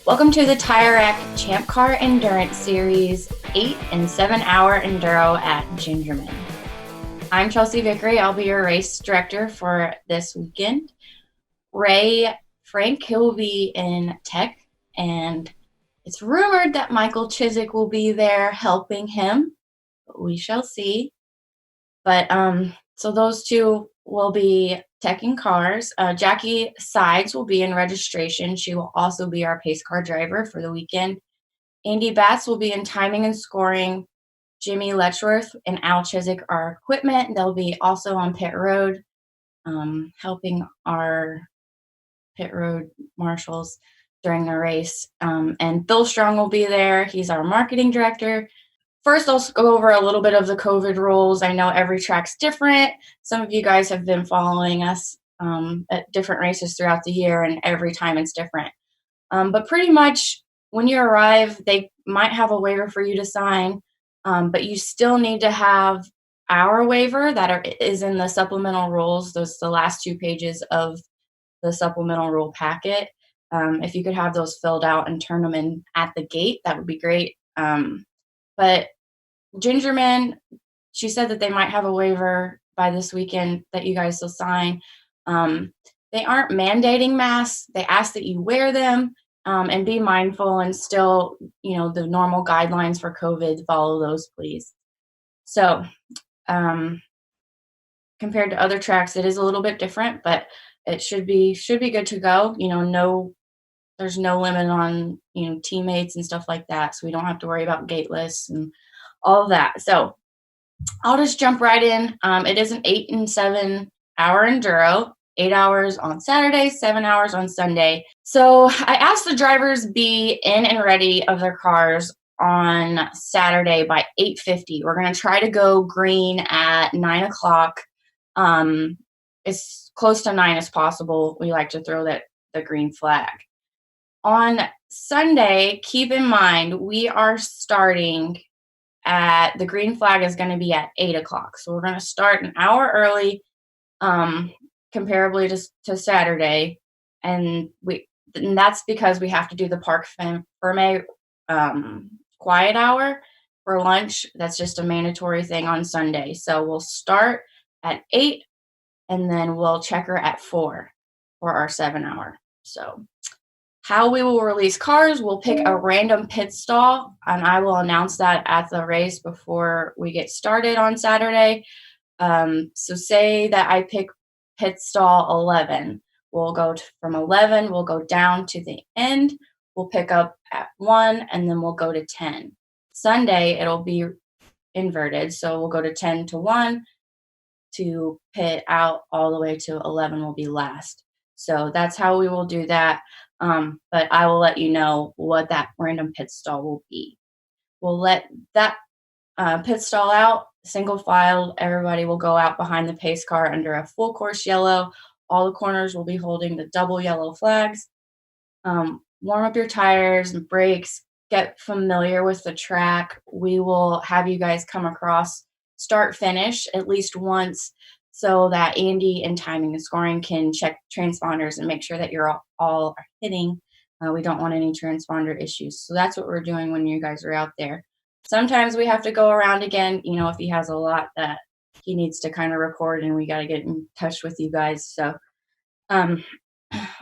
Welcome to the Tire Rack Champ Car Endurance Series 8 and 7 hour Enduro at Gingerman. I'm Chelsea Vickery. I'll be your race director for this weekend. Ray Frank, he'll be in tech, and it's rumored that Michael Chiswick will be there helping him. We shall see. But so those two will be teching cars. Jackie Sides will be in registration. She will also be our pace car driver for the weekend. Andy Batts will be in timing and scoring. Jimmy Letchworth and Al Chiswick are equipment. They'll be also on pit road, helping our pit road marshals during the race. And Bill Strong will be there. He's our marketing director. First, I'll go over a little bit of the Covert rules. I know every track's different. Some of you guys have been following us at different races throughout the year, and every time it's different. But pretty much when you arrive, they might have a waiver for you to sign, but you still need to have our waiver is in the supplemental rules. Those are the last 2 pages of the supplemental rule packet. If you could have those filled out and turn them in at the gate, that would be great. But Gingerman, she said that they might have a waiver by this weekend that you guys will sign. They aren't mandating masks. They ask that you wear them and be mindful and still, the normal guidelines for COVID, follow those, please. So compared to other tracks, it is a little bit different, but it should be good to go. There's no limit on, teammates and stuff like that. So we don't have to worry about gate lists and all of that. So I'll just jump right in. It is an 8 and 7 hour enduro, 8 hours on Saturday, 7 hours on Sunday. So I asked the drivers be in and ready of their cars on Saturday by 8:50. We're going to try to go green at 9 o'clock. As close to 9 as possible. We like to throw the green flag. On Sunday, keep in mind, we are starting the green flag is going to be at 8 o'clock. So we're going to start an hour early, comparably to Saturday. And that's because we have to do the Parc Ferme quiet hour for lunch. That's just a mandatory thing on Sunday. So we'll start at 8 and then we'll checker at 4 for our 7 hour. So how we will release cars, we'll pick a random pit stall, and I will announce that at the race before we get started on Saturday. So say that I pick pit stall 11. We'll go from 11, we'll go down to the end. We'll pick up at 1, and then we'll go to 10. Sunday, it'll be inverted, so we'll go to 10 to 1 to pit out all the way to 11 will be last. So that's how we will do that. But I will let you know what that random pit stall will be. We'll let that pit stall out, single file. Everybody will go out behind the pace car under a full course yellow. All the corners will be holding the double yellow flags. Warm up your tires and brakes. Get familiar with the track. We will have you guys come across start finish at least once so that Andy in timing and scoring can check transponders and make sure that you're all hitting. We don't want any transponder issues. So that's what we're doing when you guys are out there. Sometimes we have to go around again, if he has a lot that he needs to kind of record and we got to get in touch with you guys. So a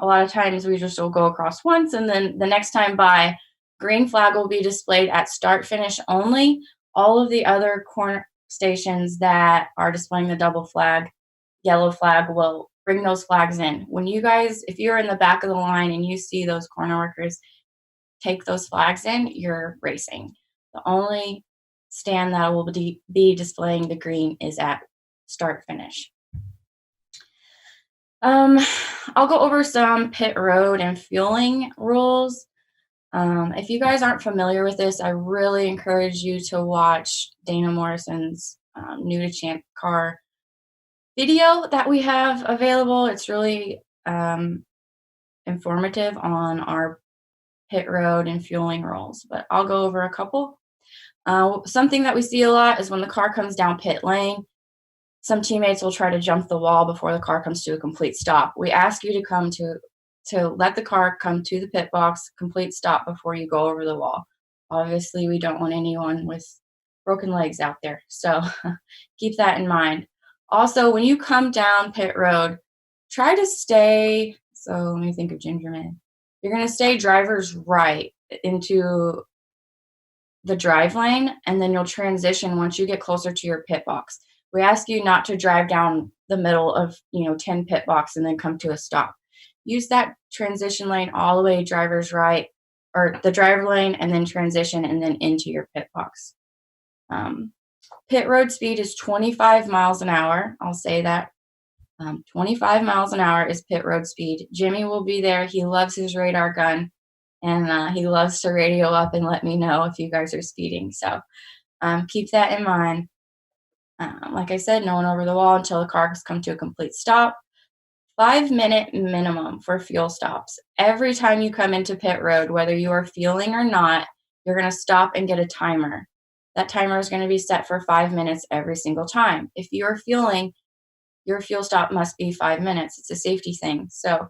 lot of times we just will go across once, and then the next time by, green flag will be displayed at start finish only. All of the other corner stations that are displaying the double flag, yellow flag, will bring those flags in. When you guys, if you're in the back of the line and you see those corner workers take those flags in, you're racing. The only stand that will be displaying the green is at start finish. I'll go over some pit road and fueling rules. If you guys aren't familiar with this, I really encourage you to watch Dana Morrison's New to Champ Car video that we have available. It's really informative on our pit road and fueling rules, but I'll go over a couple. Something that we see a lot is when the car comes down pit lane, some teammates will try to jump the wall before the car comes to a complete stop. We ask you to come to to let the car come to the pit box, complete stop before you go over the wall. Obviously, we don't want anyone with broken legs out there, so keep that in mind. Also, when you come down pit road, try to stay. So let me think of Gingerman. You're going to stay driver's right into the drive lane, and then you'll transition once you get closer to your pit box. We ask you not to drive down the middle of 10 pit box and then come to a stop. Use that transition lane all the way driver's right, or the driver lane, and then transition and then into your pit box. Pit road speed is 25 miles an hour. I'll say that. 25 miles an hour is pit road speed. Jimmy will be there. He loves his radar gun, and he loves to radio up and let me know if you guys are speeding. So keep that in mind. Like I said, no one over the wall until the car has come to a complete stop. 5-minute minimum for fuel stops. Every time you come into pit road, whether you are fueling or not, you're going to stop and get a timer. That timer is going to be set for 5 minutes every single time. If you are fueling, your fuel stop must be 5 minutes. It's a safety thing. So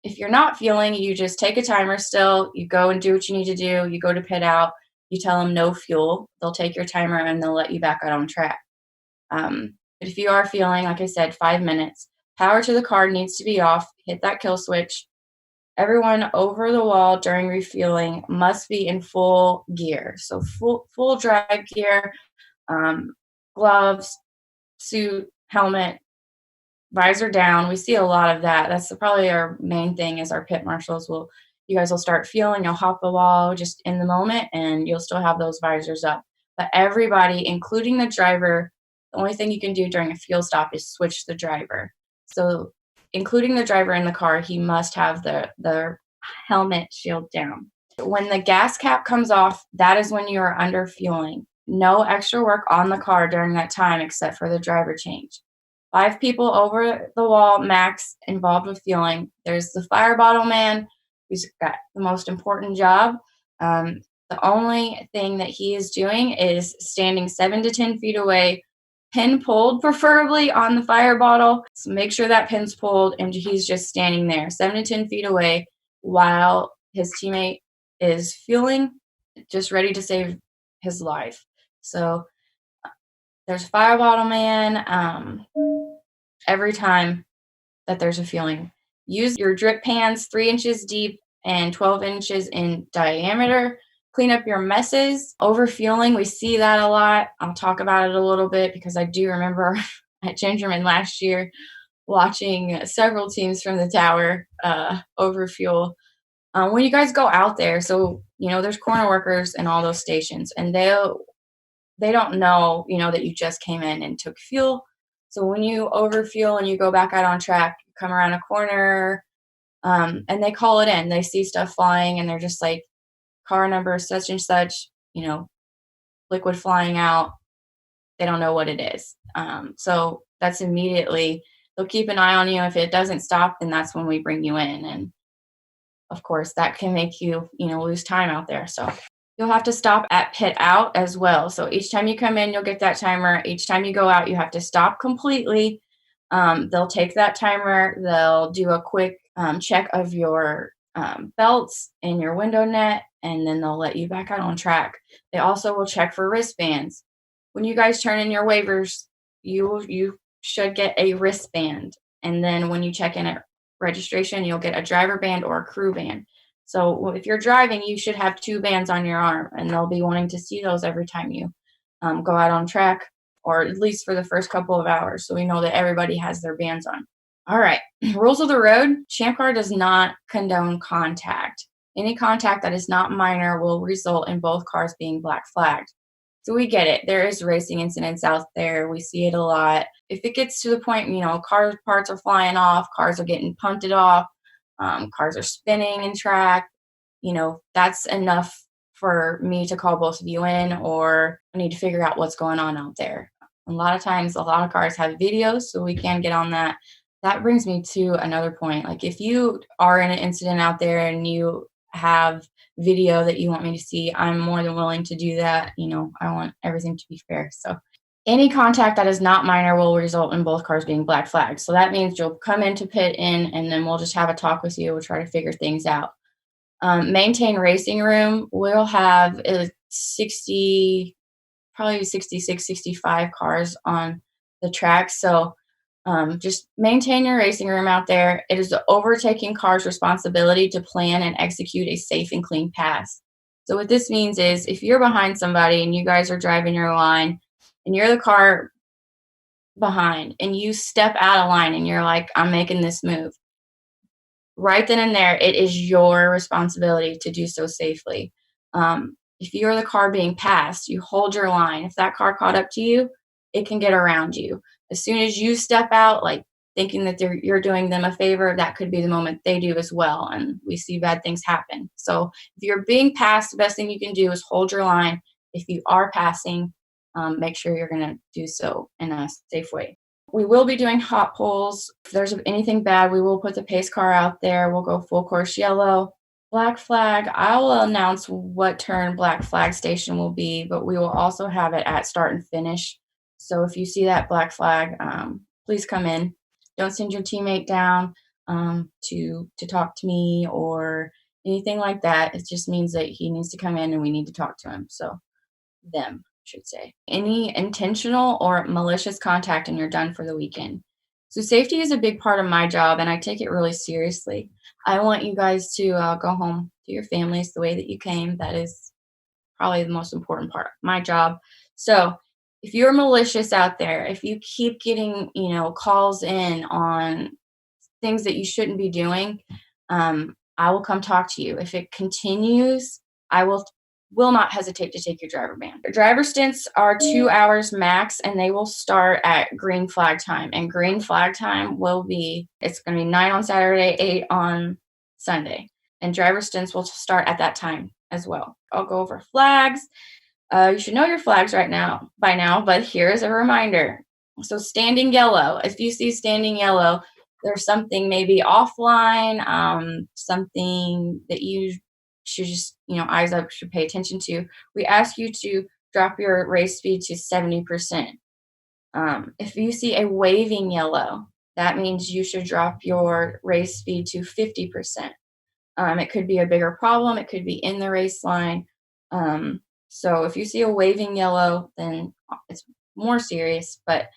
if you're not fueling, you just take a timer still, you go and do what you need to do, you go to pit out, you tell them no fuel, they'll take your timer and they'll let you back out on track. But if you are fueling, like I said, 5 minutes, power to the car needs to be off, hit that kill switch. Everyone over the wall during refueling must be in full gear. So full drag gear, gloves, suit, helmet, visor down. We see a lot of that. That's probably our main thing is our pit marshals you guys will start fueling, you'll hop the wall just in the moment and you'll still have those visors up. But everybody, including the driver, the only thing you can do during a fuel stop is switch the driver. So including the driver in the car, he must have the helmet shield down. When the gas cap comes off, that is when you are under fueling. No extra work on the car during that time except for the driver change. 5 people over the wall max involved with fueling. There's the fire bottle man, who's got the most important job. The only thing that he is doing is standing 7 to 10 feet away, pin pulled preferably on the fire bottle. So make sure that pin's pulled and he's just standing there 7 to 10 feet away while his teammate is fueling, just ready to save his life. So there's fire bottle man every time that there's a fueling. Use your drip pans 3 inches deep and 12 inches in diameter. Clean up your messes. Overfueling, we see that a lot. I'll talk about it a little bit because I do remember at Gingerman last year watching several teams from the tower overfuel. When you guys go out there, so there's corner workers in all those stations, and they don't know that you just came in and took fuel. So when you overfuel and you go back out on track, you come around a corner, and they call it in. They see stuff flying, and they're just like, car number such and such, liquid flying out. They don't know what it is. So that's immediately, they'll keep an eye on you. If it doesn't stop, then that's when we bring you in. And of course, that can make you, lose time out there. So you'll have to stop at pit out as well. So each time you come in, you'll get that timer. Each time you go out, you have to stop completely. They'll take that timer. They'll do a quick check of your belts and your window net, and then they'll let you back out on track. They also will check for wristbands. When you guys turn in your waivers, you should get a wristband. And then when you check in at registration, you'll get a driver band or a crew band. So if you're driving, you should have 2 bands on your arm, and they'll be wanting to see those every time you go out on track, or at least for the first couple of hours, so we know that everybody has their bands on. All right, rules of the road. ChampCar does not condone contact. Any contact that is not minor will result in both cars being black flagged. So we get it. There is racing incidents out there. We see it a lot. If it gets to the point, car parts are flying off, cars are getting punted off, cars are spinning in track, that's enough for me to call both of you in, or I need to figure out what's going on out there. A lot of times, a lot of cars have videos, so we can get on that. That brings me to another point. Like, if you are in an incident out there and you have video that you want me to see, I'm more than willing to do that. I want everything to be fair. So Any contact that is not minor will result in both cars being black flagged. So that means you'll come into pit in, and then we'll just have a talk with you. We'll try to figure things out. Maintain racing room. We'll have 60, probably 66, 65 cars on the track. So just maintain your racing room out there. It is the overtaking car's responsibility to plan and execute a safe and clean pass. So what this means is if you're behind somebody and you guys are driving your line and you're the car behind and you step out of line and you're like, I'm making this move, right then and there, it is your responsibility to do so safely. If you're the car being passed, you hold your line. If that car caught up to you, it can get around you. As soon as you step out, like thinking that you're doing them a favor, that could be the moment they do as well. And we see bad things happen. So if you're being passed, the best thing you can do is hold your line. If you are passing, make sure you're going to do so in a safe way. We will be doing hot pulls. If there's anything bad, we will put the pace car out there. We'll go full course yellow. Black flag, I will announce what turn black flag station will be, but we will also have it at start and finish. So if you see that black flag, please come in. Don't send your teammate down to talk to me or anything like that. It just means that he needs to come in and we need to talk to him. So them, should say. Any intentional or malicious contact and you're done for the weekend. So safety is a big part of my job and I take it really seriously. I want you guys to go home to your families the way that you came. That is probably the most important part of my job. So if you're malicious out there, if you keep getting, calls in on things that you shouldn't be doing, I will come talk to you. If it continues, I will not hesitate to take your driver ban. Driver stints are 2 hours max, and they will start at green flag time. And green flag time it's going to be 9 on Saturday, 8 on Sunday. And driver stints will start at that time as well. I'll go over flags. You should know your flags by now, but here's a reminder. So standing yellow, if you see standing yellow, there's something maybe offline, something that you should just, eyes up, should pay attention to. We ask you to drop your race speed to 70%. If you see a waving yellow, that means you should drop your race speed to 50%. It could be a bigger problem. It could be in the race line. So if you see a waving yellow, then it's more serious. But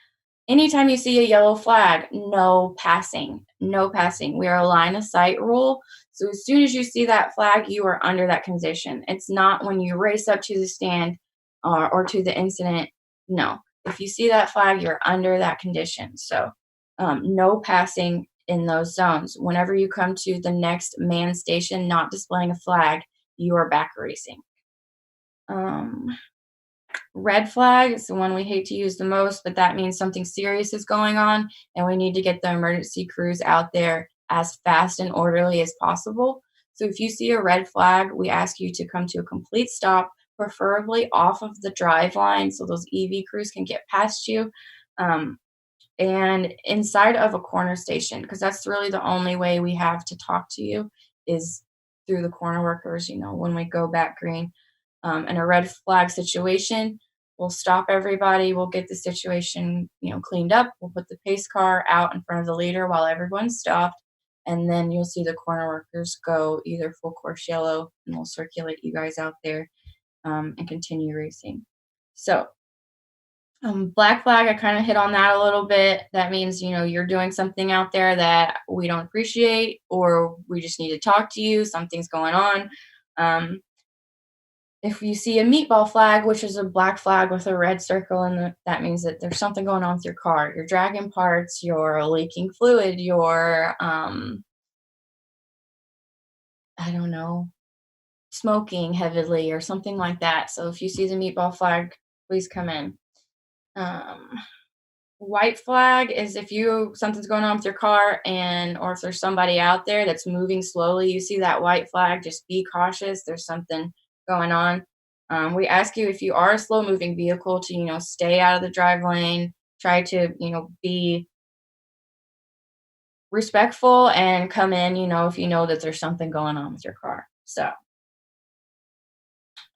anytime you see a yellow flag, no passing, no passing. We are a line of sight rule. So as soon as you see that flag, you are under that condition. It's not when you race up to the stand or to the incident. No, if you see that flag, you're under that condition. So no passing in those zones. Whenever you come to the next man station not displaying a flag, you are back racing. Red flag is the one we hate to use the most, but that means something serious is going on and we need to get the emergency crews out there as fast and orderly as possible. So if you see a red flag, we ask you to come to a complete stop, preferably off of the drive line so those EV crews can get past you. And inside of a corner station, because that's really the only way we have to talk to you is through the corner workers, when we go back green. In a red flag situation, we'll stop everybody. We'll get the situation, cleaned up. We'll put the pace car out in front of the leader while everyone's stopped. And then you'll see the corner workers go either full course yellow and we'll circulate you guys out there and continue racing. So black flag, I kind of hit on that a little bit. That means, you're doing something out there that we don't appreciate or we just need to talk to you. Something's going on. If you see a meatball flag, which is a black flag with a red circle, and that means that there's something going on with your car. You're dragging parts, you're leaking fluid, you're, smoking heavily or something like that. So if you see the meatball flag, please come in. White flag is if something's going on with your car or if there's somebody out there that's moving slowly, you see that white flag, just be cautious. There's something going on. We ask you if you are a slow moving vehicle to, stay out of the drive lane, try to, be respectful and come in, if you know that there's something going on with your car. So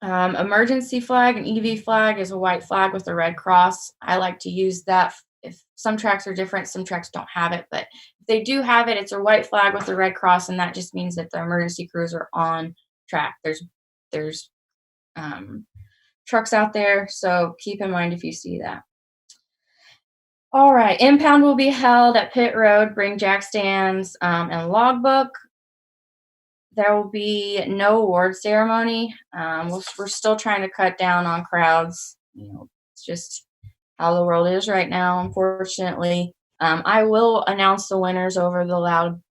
Emergency flag, an EV flag is a white flag with a red cross. I like to use that. If some tracks are different, some tracks don't have it, but if they do have it, it's a white flag with a red cross, and that just means that the emergency crews are on track. There's trucks out there, so keep in mind if you see that. All right, impound will be held at pit road. Bring jack stands and logbook. There will be no award ceremony. We're still trying to cut down on crowds. It's just how the world is right now, unfortunately. I will announce the winners over the loud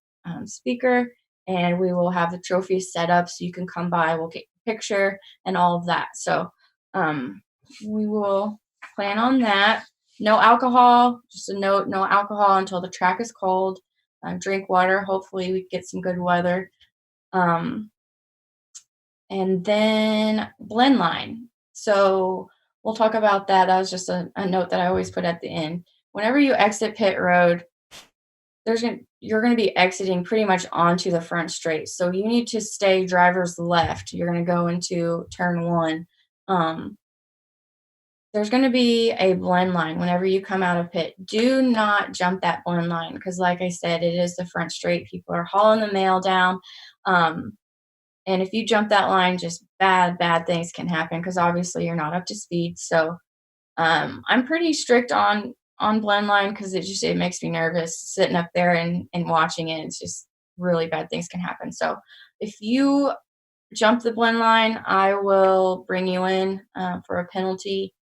speaker, and we will have the trophies set up so you can come by. We'll get your picture and all of that. So we will plan on that. No alcohol. Just a note, no alcohol until the track is cold. Drink water. Hopefully we get some good weather. And then blend line. So we'll talk about that. That was just a note that I always put at the end. Whenever you exit pit road, you're going to be exiting pretty much onto the front straight. So you need to stay driver's left. You're going to go into turn 1. There's going to be a blend line whenever you come out of pit. Do not jump that blend line because, like I said, it is the front straight. People are hauling the mail down. And if you jump that line, just bad things can happen because obviously you're not up to speed. So I'm pretty strict on blend line because it makes me nervous sitting up there and watching it. It's just really bad things can happen. So if you jump the blend line, I will bring you in for a penalty,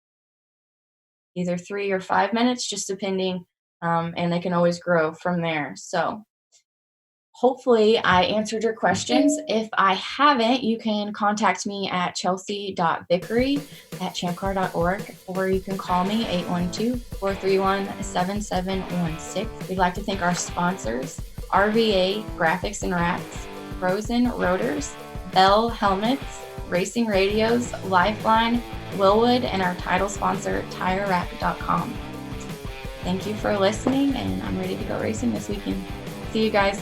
either 3 or 5 minutes, just depending, and they can always grow from there. So hopefully I answered your questions. If I haven't, you can contact me at chelsea.vickery@ChampCar.org, or you can call me 812-431-7716. We'd like to thank our sponsors, RVA Graphics and Wraps, Frozen Rotors, Bell Helmets, Racing Radios, Lifeline, Willwood, and our title sponsor, TireRack.com. Thank you for listening, and I'm ready to go racing this weekend. See you guys.